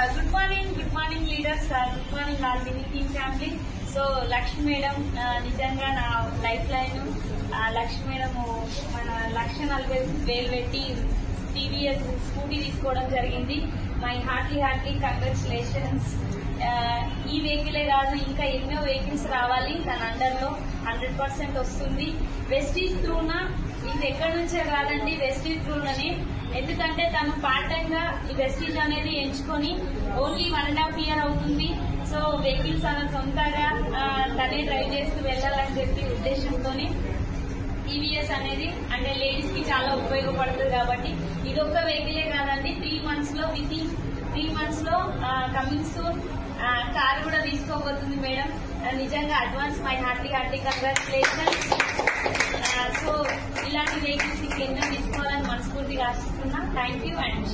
Good morning leaders, good morning all mini team family. So Lakshmi madam నిజంగా నా life line Lakshmi madam మన 1,40,000 పెట్టి TVS scooty తీసుకోవడం జరిగింది. My heartly congratulations. ఈ వెహికలే కాదు ఇంకా ఎన్నో వెహికల్స్ రావాలి తన అండర్ లో 100% వస్తుంది. వెస్టీజ్ త్రూనా ఇది ఎక్కడి నుంచే కాదండి, వెస్టీజ్ త్రూనే. ఎందుకంటే తను పార్ట్ టైం గా ఈ వెస్టీజ్ అనేది ఎంచుకొని ఓన్లీ 1.5 year అవుతుంది. సో వెహికల్స్ అన్న సొంతగా తనే డ్రైవ్ చేస్తూ వెళ్ళాలని చెప్పి ఉద్దేశంతోనే టీవీఎస్ అనేది అంటే లేడీస్ కి చాలా ఉపయోగపడుతుంది. కాబట్టి ఇదొక్క వెహికలే కాదండి, 3 months లో వితిన్ 3 months లో కమింగ్ సూన్ కార్ కూడా తీసుకోబోతుంది మేడం. నిజంగా advance my heartly congratulations. So ఇలాంటి వెహికల్స్ ఇంకెన్నో తీసుకోవాలని మనస్ఫూర్తిగా ఆశిస్తున్నా. Thank you and